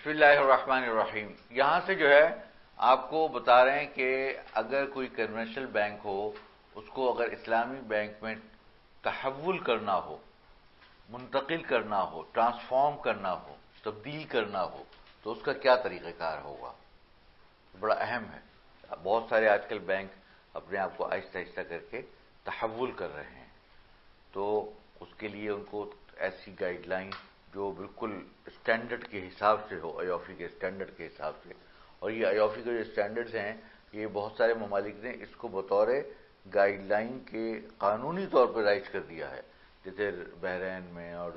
بسم اللہ الرحمن الرحیم. یہاں سے جو ہے آپ کو بتا رہے ہیں کہ اگر کوئی کنونشنل بینک ہو، اس کو اگر اسلامی بینک میں تحول کرنا ہو، منتقل کرنا ہو، ٹرانسفارم کرنا ہو، تبدیل کرنا ہو، تو اس کا کیا طریقہ کار ہوگا، بڑا اہم ہے. بہت سارے آج کل بینک اپنے آپ کو آہستہ آہستہ کر کے تحول کر رہے ہیں، تو اس کے لیے ان کو ایسی گائیڈ لائن جو بالکل اسٹینڈرڈ کے حساب سے ہو، ایوفی کے اسٹینڈرڈ کے حساب سے. اور یہ ایوفی کے جو اسٹینڈرڈز ہیں، یہ بہت سارے ممالک نے اس کو بطور گائیڈ لائن کے قانونی طور پر رائج کر دیا ہے، جیسے بحرین میں اور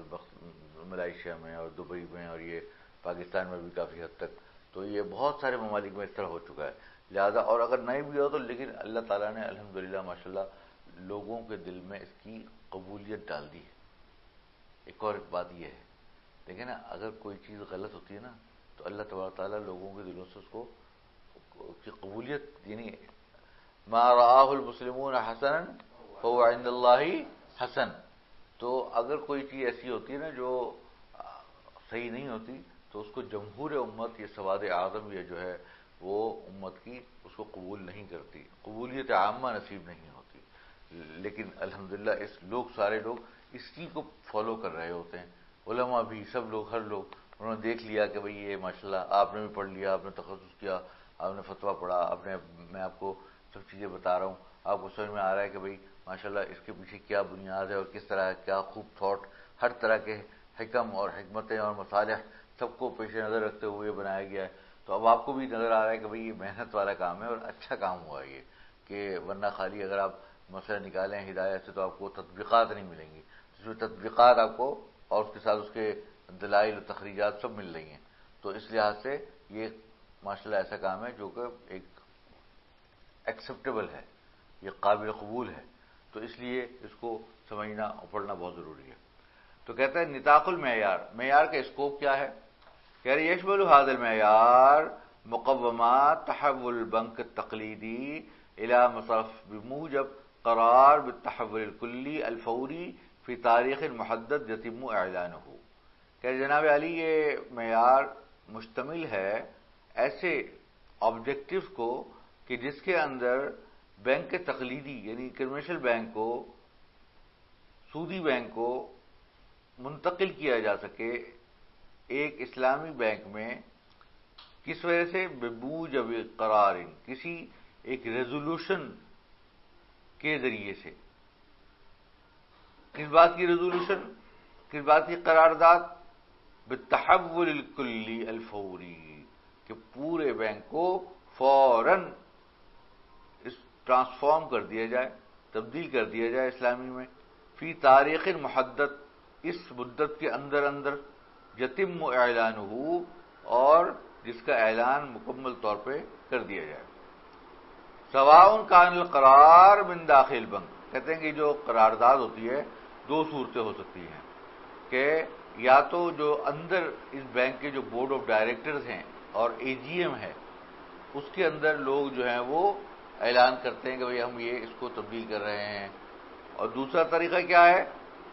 ملائیشیا میں اور دبئی میں، اور یہ پاکستان میں بھی کافی حد تک. تو یہ بہت سارے ممالک میں اس طرح ہو چکا ہے. لہذا اور اگر نہیں بھی ہو تو لیکن اللہ تعالیٰ نے الحمدللہ ماشاءاللہ لوگوں کے دل میں اس کی قبولیت ڈال دی ہے. ایک اور بات یہ ہے، دیکھیں نا، اگر کوئی چیز غلط ہوتی ہے نا تو اللہ تبارک تعالیٰ لوگوں کے دلوں سے اس کو کی قبولیت، یعنی ما رآہ المسلمون حسنا فهو عند اللہ حسن. تو اگر کوئی چیز ایسی ہوتی ہے نا جو صحیح نہیں ہوتی تو اس کو جمہور امت، یہ سواد اعظم یہ جو ہے وہ امت کی اس کو قبول نہیں کرتی، قبولیت عامہ نصیب نہیں ہوتی. لیکن الحمدللہ سارے لوگ اس چیز کو فالو کر رہے ہوتے ہیں، علماء بھی، سب لوگ، ہر لوگ. انہوں نے دیکھ لیا کہ بھئی یہ ماشاءاللہ آپ نے بھی پڑھ لیا، آپ نے تخصص کیا، آپ نے فتویٰ پڑھا، میں آپ کو سب چیزیں بتا رہا ہوں، آپ کو سمجھ میں آ رہا ہے کہ بھئی ماشاءاللہ اس کے پیچھے کیا بنیاد ہے اور کس طرح کیا خوب تھاٹ، ہر طرح کے حکم اور حکمتیں اور مصالح سب کو پیش نظر رکھتے ہوئے بنایا گیا ہے. تو اب آپ کو بھی نظر آ رہا ہے کہ بھئی یہ محنت والا کام ہے اور اچھا کام ہوا یہ، کہ ورنہ خالی اگر آپ مسئلہ نکالیں ہدایت سے تو آپ کو تطبیقات نہیں ملیں گی. اس میں تطبیقات آپ کو اور اس کے ساتھ اس کے دلائل و تخریجات سب مل رہی ہیں. تو اس لحاظ سے یہ ماشاءاللہ ایسا کام ہے جو کہ ایک ایکسیپٹیبل ہے، یہ قابل قبول ہے. تو اس لیے اس کو سمجھنا اور پڑھنا بہت ضروری ہے. تو کہتا ہے نطاق المعیار، معیار کا اسکوپ کیا ہے؟ کہہ رہے یشمل هذا المعیار مقومات تحول البنک التقلیدی الى مصرف بموجب قرار بالتحول الکلی الفوری فی تاریخ محدد یتم اعلانہ. کہ جناب علی یہ معیار مشتمل ہے ایسے آبجیکٹیوز کو کہ جس کے اندر بینک تقلیدی یعنی کنونشنل بینک کو، سودی بینک کو منتقل کیا جا سکے ایک اسلامی بینک میں. کس وجہ سے؟ بموجب قرار، کسی ایک ریزولوشن کے ذریعے سے. کس بات کی ریزولوشن، کس بات کی قرارداد؟ بالتحول الکلی الفوری، کہ پورے بینک کو فوراً ٹرانسفارم کر دیا جائے، تبدیل کر دیا جائے اسلامی میں، فی تاریخ محدد، اس مدت کے اندر یتم اعلانہ، اور جس کا اعلان مکمل طور پہ کر دیا جائے. سواء کان القرار من داخل البنک، کہتے ہیں کہ جو قرارداد ہوتی ہے دو صورتیں ہو سکتی ہیں، کہ یا تو جو اندر اس بینک کے جو بورڈ آف ڈائریکٹرز ہیں اور اے جی ایم ہے، اس کے اندر لوگ جو ہیں وہ اعلان کرتے ہیں کہ بھئی ہم یہ اس کو تبدیل کر رہے ہیں. اور دوسرا طریقہ کیا ہے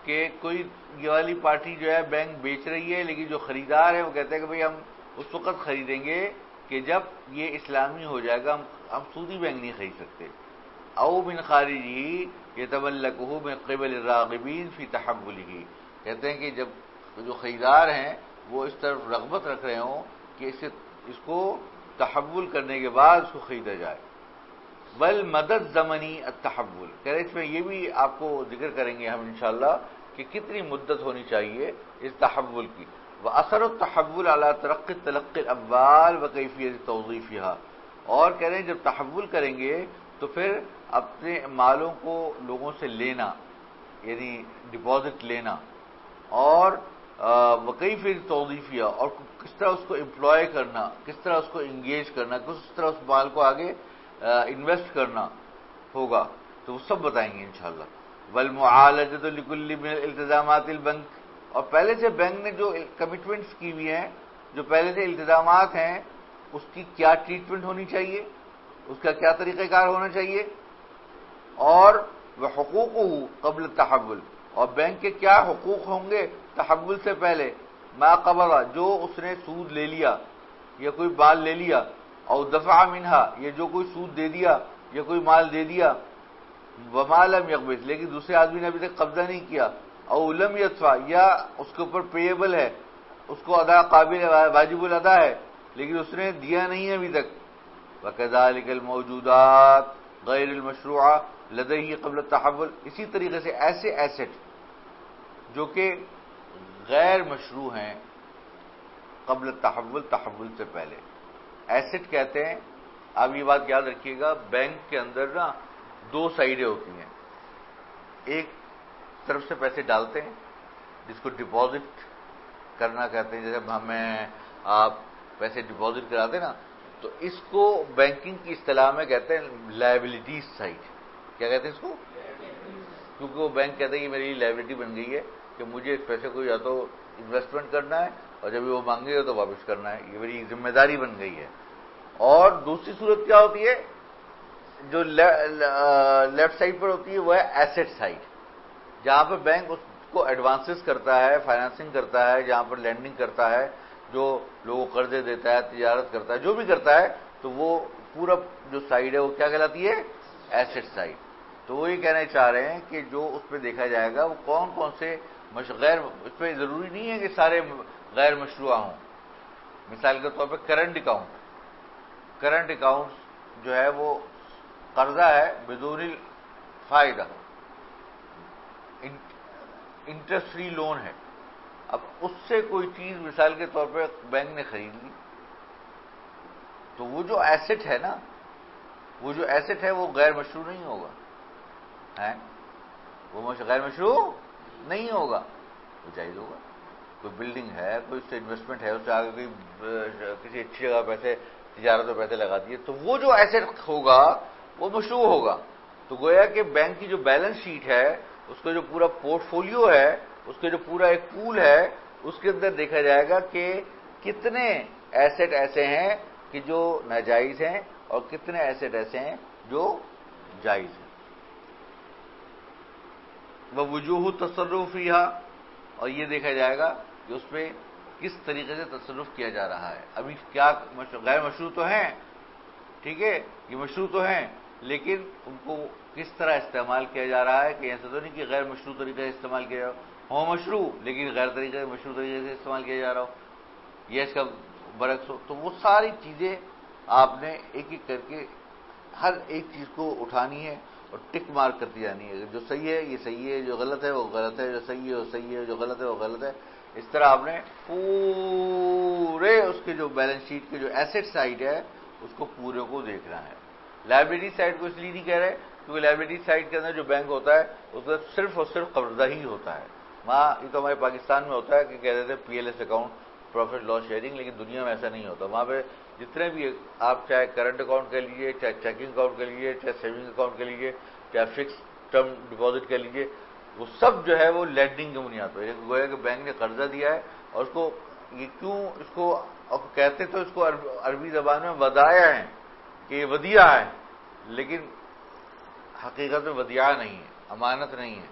کہ کوئی یہ والی پارٹی جو ہے بینک بیچ رہی ہے، لیکن جو خریدار ہے وہ کہتے ہیں کہ بھئی ہم اس وقت خریدیں گے کہ جب یہ اسلامی ہو جائے گا، ہم سودی بینک نہیں خرید سکتے. او من خارجی یتملکہ من قبل الراغبین فی تحولہ، کہتے ہیں کہ جب جو خریدار ہیں وہ اس طرف رغبت رکھ رہے ہوں کہ اس کو تحول کرنے کے بعد اس کو خریدا جائے. بل مدد زمنی التحول، کہہ رہے اس میں یہ بھی آپ کو ذکر کریں گے ہم انشاءاللہ کہ کتنی مدت ہونی چاہیے اس تحول کی. واثر التحول علی ترقی تلقی الاموال وکیفیت توظیفها، اور کہہ رہے ہیں جب تحول کریں گے تو پھر اپنے مالوں کو لوگوں سے لینا، یعنی ڈپازٹ لینا، اور وکیفیت توظیفیہ، اور کس طرح اس کو امپلوائے کرنا، کس طرح اس کو انگیج کرنا، کس طرح اس مال کو آگے انویسٹ کرنا ہوگا، تو وہ سب بتائیں گے انشاءاللہ. والمعالجۃ لکل من التزامات البنک، اور پہلے سے بینک نے جو کمٹمنٹس کی ہوئی ہیں، جو پہلے سے التزامات ہیں، اس کی کیا ٹریٹمنٹ ہونی چاہیے، اس کا کیا طریقہ کار ہونا چاہیے، اور وحقوقہ قبل التحول، اور بینک کے کیا حقوق ہوں گے تحول سے پہلے، ما قبض جو اس نے سود لے لیا یا کوئی مال لے لیا، او دفع منہا یا جو کوئی سود دے دیا یا کوئی مال دے دیا، وما لم یقبض لیکن دوسرے آدمی نے ابھی تک قبضہ نہیں کیا، او لم یدفع یا اس کے اوپر پیبل ہے، اس کو ادا قابل واجب الادا ہے لیکن اس نے دیا نہیں ہے ابھی تک، وکذالک الموجودات غیر المشروعہ لدیہ قبل التحول، اسی طریقے سے ایسے ایسٹ جو کہ غیر مشروع ہیں قبل التحول، تحول سے پہلے ایسٹ کہتے ہیں. آپ یہ بات یاد رکھیے گا، بینک کے اندر نا دو سائیڈیں ہوتی ہیں، ایک طرف سے پیسے ڈالتے ہیں جس کو ڈپازٹ کرنا کہتے ہیں، جیسے ہمیں آپ پیسے ڈپازٹ کراتے نا، تو اس کو بینکنگ کی اصطلاح میں کہتے ہیں لائبلٹیز سائڈ. کیا کہتے ہیں اس کو؟ کیونکہ وہ بینک کہتے ہیں کہ میری لائبلٹی بن گئی ہے کہ مجھے اس پیسے کو یا تو انویسٹمنٹ کرنا ہے اور جب وہ مانگے گا تو واپس کرنا ہے، یہ میری ذمہ داری بن گئی ہے. اور دوسری صورت کیا ہوتی ہے جو لیفٹ سائڈ پر ہوتی ہے، وہ ہے ایسٹ سائڈ، جہاں پہ بینک اس کو ایڈوانسز کرتا ہے، فائنانسنگ کرتا ہے، جہاں پر لینڈنگ کرتا ہے، جو لوگوں کو قرضے دیتا ہے، تجارت کرتا ہے، جو بھی کرتا ہے، تو وہ پورا جو سائڈ ہے وہ کیا کہلاتی ہے؟ East side. تو وہ یہ کہنا چاہ رہے ہیں کہ جو اس پہ دیکھا جائے گا وہ کون کون سے غیر، اس پہ ضروری نہیں ہے کہ سارے غیر مشروع ہوں. مثال کے طور پہ کرنٹ اکاؤنٹ جو ہے وہ قرضہ ہے بدون فائدہ، انٹرسٹ فری لون ہے. اب اس سے کوئی چیز مثال کے طور پہ بینک نے خرید لی تو وہ جو ایسٹ ہے نا، وہ جو ایسٹ ہے وہ غیر مشروع نہیں ہوگا، ہے وہ غیر مشروع نہیں ہوگا، وہ جائز ہوگا. کوئی بلڈنگ ہے، کوئی اس سے انویسٹمنٹ ہے، اس سے آگے کوئی کسی اچھی جگہ پیسے تجارت میں پیسے لگا دیے تو وہ جو ایسٹ ہوگا وہ مشروع ہوگا. تو گویا کہ بینک کی جو بیلنس شیٹ ہے، اس کا جو پورا پورٹ فولیو ہے، اس کا جو پورا ایک پول ہے، اس کے اندر دیکھا جائے گا کہ کتنے ایسٹ ایسے ہیں کہ جو ناجائز ہیں اور کتنے ایسٹ ایسے ہیں جو جائز ہیں. ووجوہ التصرف فیہا، اور یہ دیکھا جائے گا کہ اس پہ کس طریقے سے تصرف کیا جا رہا ہے. ابھی کیا غیر مشروع تو ہیں، ٹھیک ہے، یہ مشروع تو ہیں لیکن ان کو کس طرح استعمال کیا جا رہا ہے کہ ایسا تو نہیں کہ غیر مشروع طریقے سے استعمال کیا جا رہا ہو مشروع لیکن غیر طریقے سے مشروع طریقے سے استعمال کیا جا رہا ہو، یہ اس کا برعکس ہو. تو وہ ساری چیزیں آپ نے ایک ایک کر کے ہر ایک چیز کو اٹھانی ہے اور ٹک مارک کرتی جانی ہے. جو صحیح ہے یہ صحیح ہے، جو غلط ہے وہ غلط ہے، جو صحیح ہے وہ صحیح ہے، جو غلط ہے وہ غلط ہے. اس طرح آپ نے پورے اس کے جو بیلنس شیٹ کے جو ایسٹ سائڈ ہے اس کو پورے کو دیکھنا ہے. لائبلٹی سائڈ کو اس لیے نہیں کہہ رہے کیونکہ لائبلٹی سائڈ کے اندر جو بینک ہوتا ہے اس میں صرف اور صرف قرضہ ہی ہوتا ہے. وہاں یہ تو ہمارے پاکستان میں ہوتا ہے کہ کہہ دیتے ہیں P L S account, profit loss sharing, لیکن دنیا میں ایسا نہیں ہوتا. وہاں پہ جتنے بھی آپ چاہے کرنٹ اکاؤنٹ کہہ لیجیے، چاہے چیکنگ اکاؤنٹ کہہ لیجیے، چاہے سیونگ اکاؤنٹ کہہ لیجیے، چاہے فکس ٹرم ڈپازٹ کہہ لیجیے، وہ سب جو ہے وہ لینڈنگ کی بنیاد پہ. گویا کہ بینک نے قرضہ دیا ہے اور اس کو یہ کیوں اس کو کہتے تو اس کو عربی زبان میں ودائع ہیں کہ یہ ودیعہ ہے، لیکن حقیقت میں ودیعہ نہیں ہے، امانت نہیں ہے.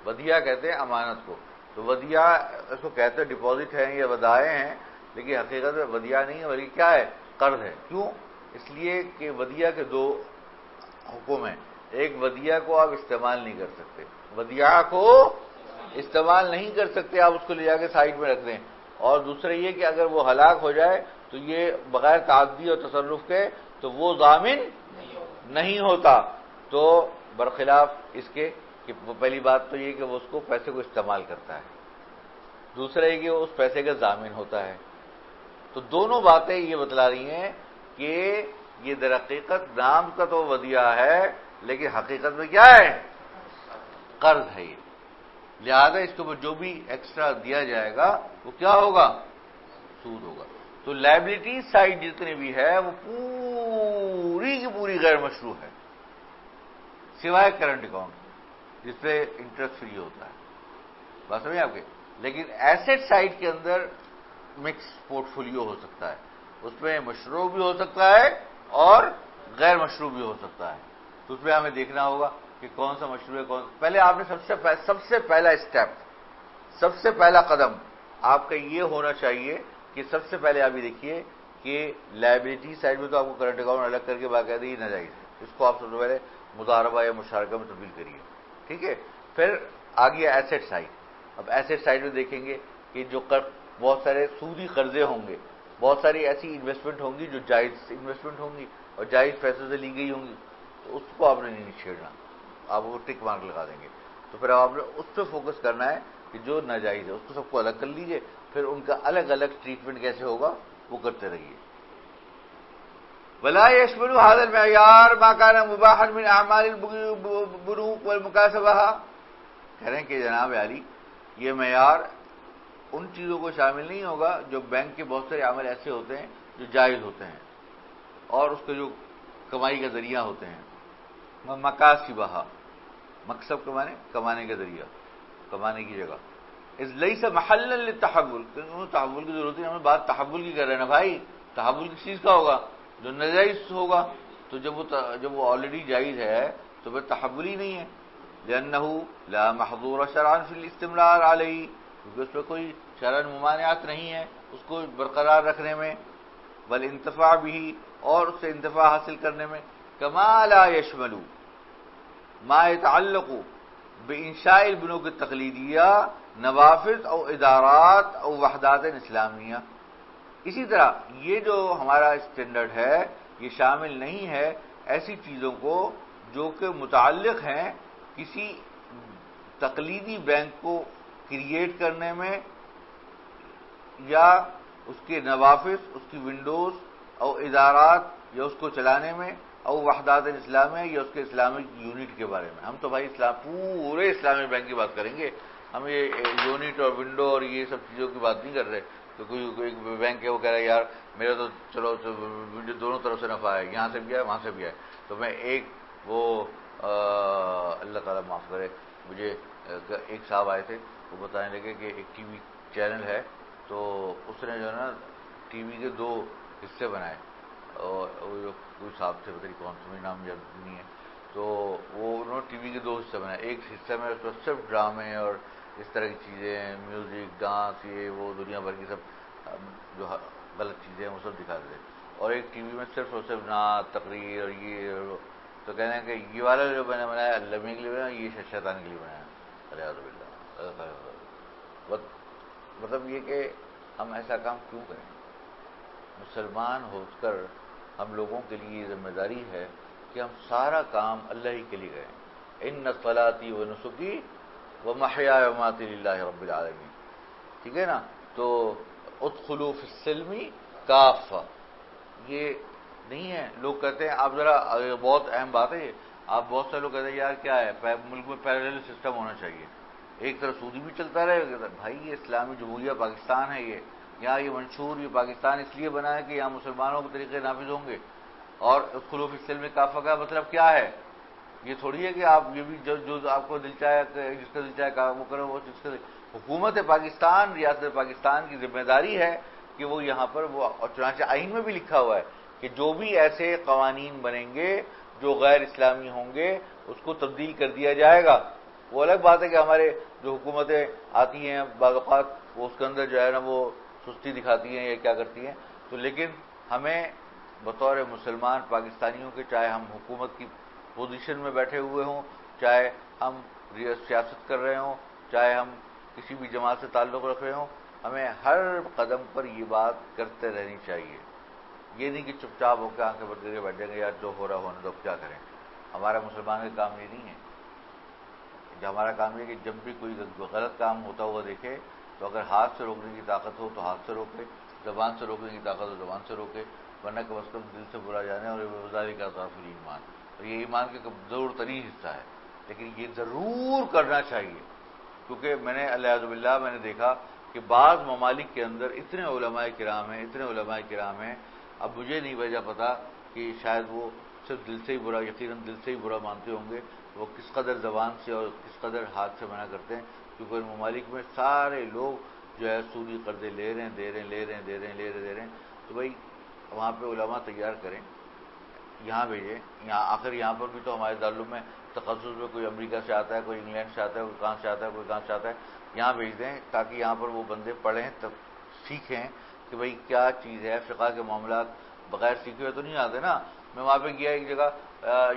ودیعہ کہتے ہیں امانت کو، تو ودیعہ اس کو کہتے ہیں ڈپازٹ ہیں یا ودائع ہیں، لیکن حقیقت میں ودیعہ نہیں ہے بلکہ کیا ہے؟ قرض ہے. کیوں؟ اس لیے کہ ودیعہ کے دو حکم ہیں. ایک ودیعہ کو آپ استعمال نہیں کر سکتے، ودیعہ کو استعمال نہیں کر سکتے، آپ اس کو لے جا کے سائڈ میں رکھ دیں. اور دوسرا یہ کہ اگر وہ ہلاک ہو جائے تو یہ بغیر تعدی اور تصرف کے تو وہ ضامن نہیں ہوتا. تو برخلاف اس کے کہ پہلی بات تو یہ کہ وہ اس کو پیسے کو استعمال کرتا ہے، دوسرا یہ کہ وہ اس پیسے کا ضامن ہوتا ہے. تو دونوں باتیں یہ بتلا رہی ہیں کہ یہ در حقیقت نام کا تو ودیعہ ہے لیکن حقیقت میں کیا ہے؟ قرض ہے. یہ لہذا اس کے اوپر جو بھی ایکسٹرا دیا جائے گا وہ کیا ہوگا؟ سود ہوگا. تو لائبلٹی سائڈ جتنی بھی ہے وہ پوری کی پوری غیر مشروع ہے سوائے کرنٹ اکاؤنٹ جس پہ انٹرسٹ فری ہوتا ہے. بات سمجھے آپ کے؟ لیکن ایسٹ سائڈ کے اندر مکس پورٹ فولیو ہو سکتا ہے، اس میں مشروع بھی ہو سکتا ہے اور غیر مشروع بھی ہو سکتا ہے. تو اس پہ ہمیں دیکھنا ہوگا کہ کون سا مشروع ہے کون. پہلے آپ نے سب سے پہلا اسٹیپ، سب سے پہلا قدم آپ کا یہ ہونا چاہیے کہ سب سے پہلے آپ یہ دیکھیے کہ لائبلٹی سائڈ میں تو آپ کو کرنٹ اکاؤنٹ الگ کر کے باقاعدہ یہ ناجائز ہے، اس کو آپ سب سے پہلے مضاربہ یا مشارکہ میں تبدیل کریے، ٹھیک ہے. پھر آ گیا ایسٹ سائڈ. اب ایسٹ سائڈ میں دیکھیں گے کہ جو بہت سارے سودی قرضے ہوں گے، بہت ساری ایسی انویسٹمنٹ ہوں گی جو جائز انویسٹمنٹ ہوں گی اور جائز پیسوں سے لی گئی ہوں گی، تو اس کو آپ نے نہیں چھیڑنا، آپ وہ ٹک مارک لگا دیں گے. تو پھر آپ نے اس پہ فوکس کرنا ہے کہ جو ناجائز ہے اس کو سب کو الگ کر لیجئے، پھر ان کا الگ الگ ٹریٹمنٹ کیسے ہوگا وہ کرتے رہیے. ولا يشمل هذا المعيار ما كان مباحا من اعمال البنوك والمكاسبہ. کہہ رہے ہیں کہ جناب علی یہ معیار ان چیزوں کو شامل نہیں ہوگا جو بینک کے بہت سارے عمل ایسے ہوتے ہیں جو جائز ہوتے ہیں اور اس کے جو کمائی کا ذریعہ ہوتے ہیں. مکاسبہ، مقصد کمانے کمانے کا ذریعہ، کمانے کی جگہ. اس لیس محلا للتحول، کیونکہ تحول کی ضرورت ہے. ہمیں بات تحول کی کر رہے ہیں نا بھائی، تحول کس چیز کا ہوگا؟ جو ناجائز ہوگا. تو جب وہ آلریڈی جائز ہے تو پھر تحول ہی نہیں ہے. لأنه لا محظور شرعا في الاستمرار علیہ، کیونکہ اس پہ کوئی شرعن ممانعت نہیں ہے اس کو برقرار رکھنے میں. والانتفاع به، اور اس سے انتفاع حاصل کرنے میں. كما لا يشمل ما يتعلق بانشاء البنوک التقلیدیہ نوافذ او ادارات او وحدات اسلامیہ. اسی طرح یہ جو ہمارا اسٹینڈرڈ ہے یہ شامل نہیں ہے ایسی چیزوں کو جو کہ متعلق ہیں کسی تقلیدی بینک کو کریٹ کرنے میں یا اس کے نوافذ، اس کی ونڈوز اور ادارات یا اس کو چلانے میں، اور وحدات اسلامیہ یا اس کے اسلامک یونٹ کے بارے میں. ہم تو بھائی پورے اسلامی بینک کی بات کریں گے، ہم یہ یونٹ اور ونڈو اور یہ سب چیزوں کی بات نہیں کر رہے. تو کوئی بینک ہے وہ کہہ رہا ہے یار میرا تو چلو ونڈو دونوں طرف سے نفع ہے، یہاں سے بھی ہے وہاں سے بھی ہے. تو میں وہ اللہ تعالیٰ معاف کرے، مجھے ایک صاحب آئے تھے، وہ بتانے لگے کہ ایک ٹی وی چینل ہے تو اس نے جو ہے نا ٹی وی کے 2 حصے بنائے، اور کوئی صاحب تھے پتہ نہیں کون سے، مجھے نام یاد نہیں ہے. تو وہ انہوں نے ٹی وی کے 2 حصے بنائے. ایک حصہ میں اس پر صرف ڈرامے اور اس طرح کی چیزیں، میوزک، ڈانس، یہ وہ دنیا بھر کی سب جو غلط چیزیں ہیں وہ سب دکھا دیتے. اور ایک ٹی وی میں صرف اور صرف نعت، تقریر اور یہ اور وہ. تو کہنے ہیں کہ یہ والا جو میں نے بنایا اللہ کے لیے بنایا، یہ شیطان کے لیے بنایا. الیاذ باللہ. مطلب یہ کہ ہم ایسا کام کیوں کریں؟ مسلمان ہو کر ہم لوگوں کے لیے یہ ذمہ داری ہے کہ ہم سارا کام اللہ ہی کے لیے کریں. ان صلاتی و نسکی و محیای و مماتی للہ رب العالمین. ٹھیک ہے نا؟ تو ادخلوا فی السلم کافہ، یہ نہیں ہے. لوگ کہتے ہیں، آپ ذرا بہت اہم بات ہے یہ، آپ بہت سے لوگ کہتے ہیں یار کیا ہے ملک میں پیرالل سسٹم ہونا چاہیے، ایک طرف سودی بھی چلتا رہے. بھائی یہ اسلامی جمہوریہ پاکستان ہے، یہاں یہ منشور یہ پاکستان اس لیے بنا ہے کہ یہاں مسلمانوں کے طریقے نافذ ہوں گے. اور ادخلوا فی السلم کافہ کا مطلب کیا ہے؟ یہ تھوڑی ہے کہ آپ یہ بھی جو آپ کو دل چاہے جس کا دل چاہے وہ کرو، وہ جس کا حکومت پاکستان، ریاست پاکستان کی ذمہ داری ہے کہ وہ یہاں پر وہ، اور چنانچہ آئین میں بھی لکھا ہوا ہے کہ جو بھی ایسے قوانین بنیں گے جو غیر اسلامی ہوں گے اس کو تبدیل کر دیا جائے گا. وہ الگ بات ہے کہ ہمارے جو حکومتیں آتی ہیں بعض اوقات وہ اس کے اندر جو ہے نا وہ سستی دکھاتی ہیں یا کیا کرتی ہیں. تو لیکن ہمیں بطور مسلمان پاکستانیوں کے، چاہے ہم حکومت کی پوزیشن میں بیٹھے ہوئے ہوں، چاہے ہم سیاست کر رہے ہوں، چاہے ہم کسی بھی جماعت سے تعلق رکھ رہے ہوں، ہمیں ہر قدم پر یہ بات کرتے رہنی چاہیے. یہ نہیں کہ چپ چاپ ہو کے آنکھیں بند کر کے بیٹھ جائیں گے یار جو ہو رہا ہونے دو اب کیا کریں. ہمارا مسلمان کا کام یہ نہیں ہے. جو ہمارا کام یہ کہ جب بھی کوئی غلط کام ہوتا ہوا دیکھے تو اگر ہاتھ سے روکنے کی طاقت ہو تو ہاتھ سے روکے، زبان سے روکنے کی طاقت ہو زبان سے روکے، ورنہ کم از کم دل سے برا جانے. اور وزاری کا طرف ایمان، اور یہ ایمان کا ضرور ترین حصہ ہے. لیکن یہ ضرور کرنا چاہیے، کیونکہ میں نے الیاذ باللہ میں نے دیکھا کہ بعض ممالک کے اندر اتنے علماء کرام ہیں. اب مجھے نہیں وجہ پتا کہ شاید وہ صرف دل سے ہی برا، یقیناً دل سے ہی برا مانتے ہوں گے، وہ کس قدر زبان سے اور کس قدر ہاتھ سے منع کرتے ہیں. کیونکہ ان ممالک میں سارے لوگ جو ہے سودی قرضے لے رہے ہیں. تو بھائی وہاں پہ علماء تیار کریں، یہاں بھیجیں. یہاں آخر یہاں پر بھی تو ہمارے دارالعلوم میں تخصص میں کوئی امریکہ سے آتا ہے، کوئی انگلینڈ سے آتا ہے، کوئی کہاں سے آتا ہے، کوئی کہاں سے آتا ہے، یہاں بھیج دیں تاکہ یہاں پر وہ بندے پڑھیں، تب سیکھیں کہ بھئی کیا چیز ہے، فقہ کے معاملات بغیر سیکھے ہوئے تو نہیں آتے نا۔ میں وہاں پہ گیا ایک جگہ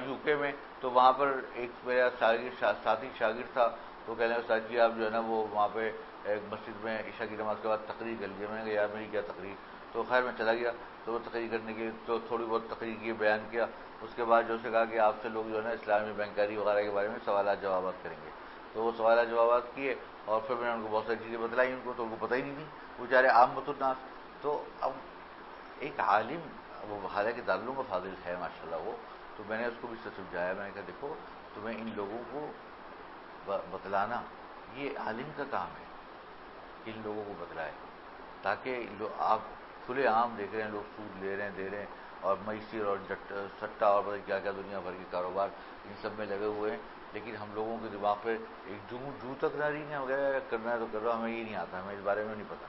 یو کے میں، تو وہاں پر ایک میرا ساتھی شاگرد تھا، وہ کہہ رہے ہیں استاد جی آپ جو ہے نا وہ وہاں پہ ایک مسجد میں عشاء کی نماز کے بعد تقریر کر لیجیے۔ میں نے کہا یار میری کیا تقریر، تو خیر میں چلا گیا، تو وہ تقریر کرنے کی تو تھوڑی بہت تقریر کی، بیان کیا، اس کے بعد جو اسے کہا کہ آپ سے لوگ جو ہے نا اسلامی بینکاری وغیرہ کے بارے میں سوالات جوابات کریں گے، تو وہ سوالات جوابات کیے، اور پھر میں نے ان کو بہت ساری چیزیں بتلائیں، ان کو تو ان کو پتہ ہی نہیں تھی، وہ بیچارے عامۃ الناس۔ تو اب ایک عالم، وہ حالانکہ دارالعلوم کا فاضل ہے ماشاءاللہ وہ، تو میں نے اس کو بھی سمجھایا، میں نے کہا دیکھو تمہیں ان لوگوں کو بتلانا یہ عالم کا کام ہے، ان لوگوں کو بتلائے، تاکہ آپ کھلے عام دیکھ رہے ہیں لوگ سود لے رہے ہیں، دے رہے ہیں، اور میسر اور سٹہ اور پتہ کیا کیا دنیا بھر کے کاروبار ان سب میں لگے ہوئے ہیں، لیکن ہم لوگوں کے دماغ پہ ایک جو تک ناری ہے وغیرہ، کرنا ہے تو کر رہا، ہمیں یہ نہیں آتا، ہمیں اس بارے میں نہیں پتا،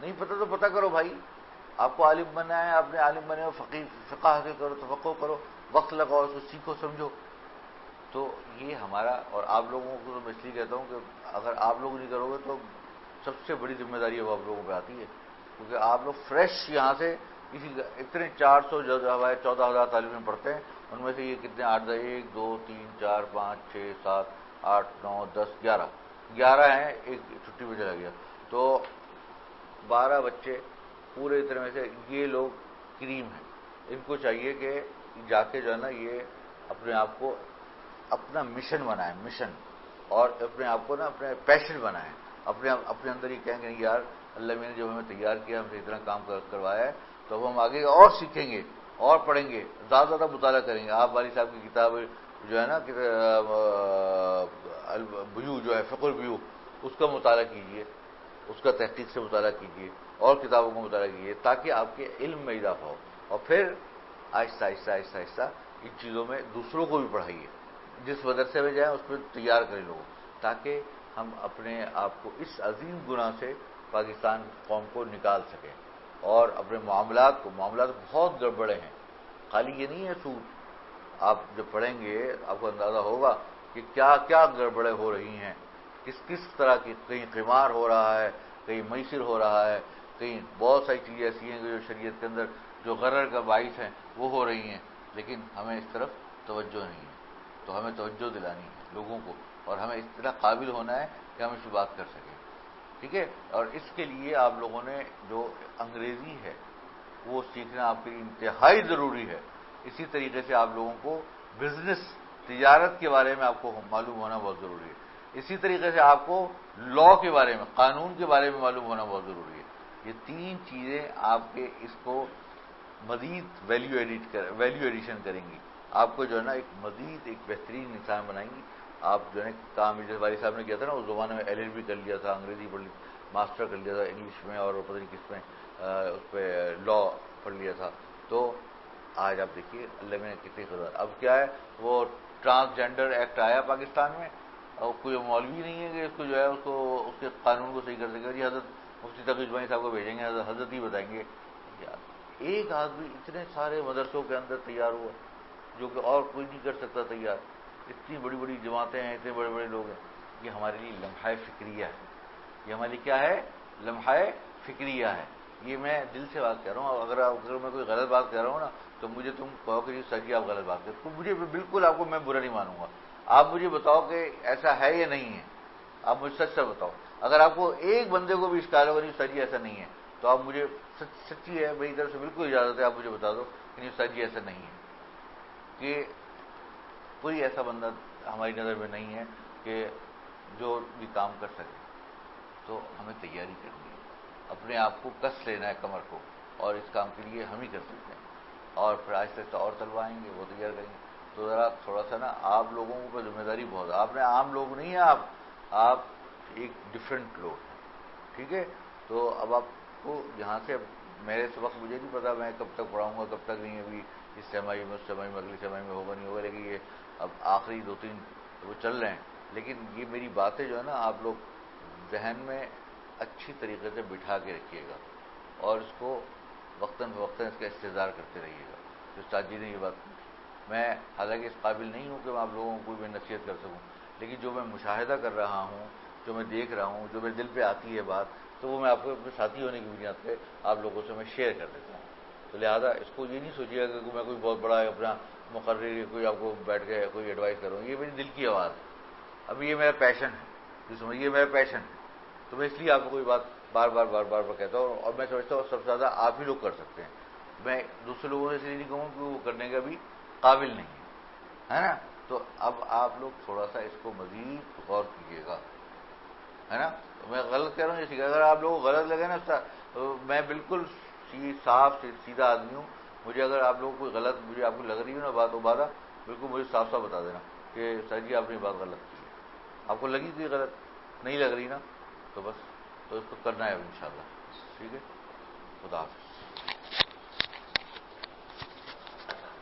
نہیں پتا تو پتہ کرو بھائی، آپ کو عالم بننا ہے، آپ نے عالم بنے ہو، فقہ حاصل کرو، تفقہ کرو، وقت لگاؤ، اس کو سیکھو سمجھو۔ تو یہ ہمارا، اور آپ لوگوں کو تو میں اس لیے کہتا ہوں کہ اگر آپ لوگ نہیں کرو گے تو سب سے بڑی ذمہ داری اب آپ لوگوں پہ آتی ہے، کیونکہ آپ لوگ فریش یہاں سے اتنے 400 جو ہمارے 14,000 طالب علم پڑھتے ہیں، ان میں سے یہ کتنے 1 2 3 4 5 6 7 8 9 10 11 ہیں، ایک چھٹی پہ چلا گیا، تو 12 بچے پورے اتنے میں سے یہ لوگ کریم ہیں، ان کو چاہیے کہ جا کے جو ہے نا یہ اپنے آپ کو اپنا مشن بنائیں، مشن، اور اپنے آپ کو نا اپنے پیشن بنائیں، اپنے اندر یہ کہیں گے یار اللہ میں نے جب ہمیں تیار کیا، ہم سے اتنا کام کروایا ہے، تو اب ہم آگے اور سیکھیں گے اور پڑھیں گے، زیادہ زیادہ مطالعہ کریں گے۔ آپ والی صاحب کی کتاب جو ہے نا البیوع جو ہے فقہ البیوع، اس کا مطالعہ کیجیے، اس کا تحقیق سے مطالعہ کیجیے، اور کتابوں کا مطالعہ کیجیے، تاکہ آپ کے علم میں اضافہ ہو، اور پھر آہستہ آہستہ آہستہ آہستہ ان چیزوں میں دوسروں کو بھی پڑھائیے، جس مدرسے میں جائیں اس پہ تیار کریں لوگوں، تاکہ ہم اپنے آپ کو اس عظیم گناہ سے پاکستان قوم کو نکال سکیں، اور اپنے معاملات بہت گڑبڑے ہیں، خالی یہ نہیں ہے سود، آپ جب پڑھیں گے آپ کو اندازہ ہوگا کہ کیا کیا گڑبڑیں ہو رہی ہیں، کس طرح کی، کہیں قمار ہو رہا ہے، کہیں میسر ہو رہا ہے، کہیں بہت ساری چیزیں ایسی ہیں جو شریعت کے اندر جو غرر کا باعث ہیں وہ ہو رہی ہیں، لیکن ہمیں اس طرف توجہ نہیں ہے، تو ہمیں توجہ دلانی ہے لوگوں کو، اور ہمیں اس طرح قابل ہونا ہے کہ ہم اس پہ بات کر سکیں، ٹھیک ہے۔ اور اس کے لیے آپ لوگوں نے جو انگریزی ہے وہ سیکھنا آپ کے لیے انتہائی ضروری ہے، اسی طریقے سے آپ لوگوں کو بزنس، تجارت کے بارے میں آپ کو معلوم ہونا بہت ضروری ہے، اسی طریقے سے آپ کو لاء کے بارے میں، قانون کے بارے میں معلوم ہونا بہت ضروری ہے۔ یہ تین چیزیں آپ کے اس کو مزید ویلیو ایڈیشن کریں گی، آپ کو جو ہے نا ایک مزید ایک بہترین انسان بنائیں گی۔ آپ جو ہے کام جیسے والد صاحب نے کیا تھا نا، اس زمانے میں LLB کر لیا تھا، انگریزی پڑھ لی، ماسٹر کر لیا تھا انگلش میں، اور پتہ نہیں کس میں، اس پہ لاء پڑھ لیا تھا، تو آج آپ دیکھیے اللہ میں کتنی خدمت۔ اب کیا ہے، وہ ٹرانسجینڈر ایکٹ آیا پاکستان میں، اور کوئی مولوی نہیں ہے کہ اس کو جو ہے اس کے قانون کو صحیح کر سکے، جی حضرت مفتی تقی عثمانی صاحب کو بھیجیں گے، حضرت ہی بتائیں گے۔ یار ایک آدمی اتنے سارے مدرسوں کے اندر تیار ہوا، جو کہ اور کوئی نہیں کر سکتا تیار، اتنی بڑی بڑی جماعتیں ہیں، اتنے بڑے بڑے لوگ ہیں، یہ ہمارے لیے لمحہ فکریہ ہے، یہ ہمارے لیے کیا ہے، لمحہ فکریہ ہے۔ یہ میں دل سے بات کہہ رہا ہوں، اگر میں کوئی غلط بات کہہ رہا ہوں نا تو مجھے تم کہو کہ سر جی آپ غلط بات کرتے، تو مجھے بالکل آپ کو میں برا نہیں مانوں گا، آپ مجھے بتاؤ کہ ایسا ہے یا نہیں ہے، آپ مجھے سچ سے بتاؤ۔ اگر آپ کو ایک بندے کو بھی اشکال ہوگا نہیں سر جی ایسا نہیں ہے، تو آپ مجھے سچی ہے میری طرف سے بالکل اجازت ہے، آپ مجھے بتا دو کہ نہیں سر جی ایسا نہیں ہے، کہ کوئی ایسا بندہ ہماری نظر میں نہیں ہے کہ جو بھی کام کر سکے، تو ہمیں تیاری کرنی ہے، اپنے آپ کو کس لینا ہے کمر کو، اور اس کام کے لیے ہم ہی کر سکتے ہیں، اور پھر آہستہ آہستہ اور طلبہ آئیں گے وہ تیار کریں گے۔ تو ذرا تھوڑا سا نا آپ لوگوں کو ذمہ داری بہت ہے، آپ نے عام لوگ نہیں ہیں، آپ ایک ڈفرینٹ لوگ ہیں، ٹھیک ہے۔ تو اب آپ کو یہاں سے میرے اس وقت مجھے نہیں پتا میں کب تک پڑھاؤں گا کب تک نہیں، ابھی اس سمائی میں اس سمائی میں اگلی سمائی میں ہوگا نہیں ہوگا، لیکن یہ اب آخری 2 3 وہ چل رہے ہیں، لیکن یہ میری باتیں جو ہے نا آپ لوگ ذہن میں اچھی طریقے سے بٹھا کے رکھیے گا، اور اس کو وقتاً فوقتاً اس کا استحضار کرتے رہیے گا کہ استاد جی نے یہ بات میں حالانکہ اس قابل نہیں ہوں کہ میں آپ لوگوں کو کوئی نصیحت کر سکوں، لیکن جو میں مشاہدہ کر رہا ہوں، جو میں دیکھ رہا ہوں، جو میرے دل پہ آتی ہے بات، تو وہ میں آپ کو اپنے ساتھی ہونے کی بنیاد پہ آپ لوگوں سے میں شیئر کر دیتا ہوں۔ تو لہٰذا اس کو یہ نہیں سوچیے گا کہ میں کوئی بہت بڑا اپنا مقرر یا کوئی آپ کو بیٹھ کے کوئی ایڈوائس کروں، یہ میری دل کی آواز ہے۔ اب یہ میرا پیشن ہے، جو سمجھیے میرا پیشن ہے، تو میں اس لیے آپ کو کوئی بات بار بار کہتا ہوں، اور میں سمجھتا ہوں سب سے زیادہ آپ ہی لوگ کر سکتے ہیں۔ میں دوسرے لوگوں سے اس لیے نہیں کہوں کہ وہ کرنے کا بھی قابل نہیں ہے نا۔ تو اب آپ لوگ تھوڑا سا اس کو مزید غور کیجیے گا، ہے نا۔ میں غلط کہہ رہا ہوں، جیسے اگر آپ لوگوں کو غلط لگے نا، میں بالکل صاف سیدھا آدمی ہوں۔ مجھے اگر آپ لوگوں کو کوئی غلط مجھے آپ کو لگ رہی ہو نا بات عبادہ، بالکل مجھے صاف صاف بتا دینا کہ سر جی آپ نے یہ بات غلط کی ہے۔ آپ کو لگی کوئی غلط نہیں لگ رہی نا، تو بس تو اس کو کرنا ہے اب انشاءاللہ، ٹھیک ہے۔ خدا حافظ۔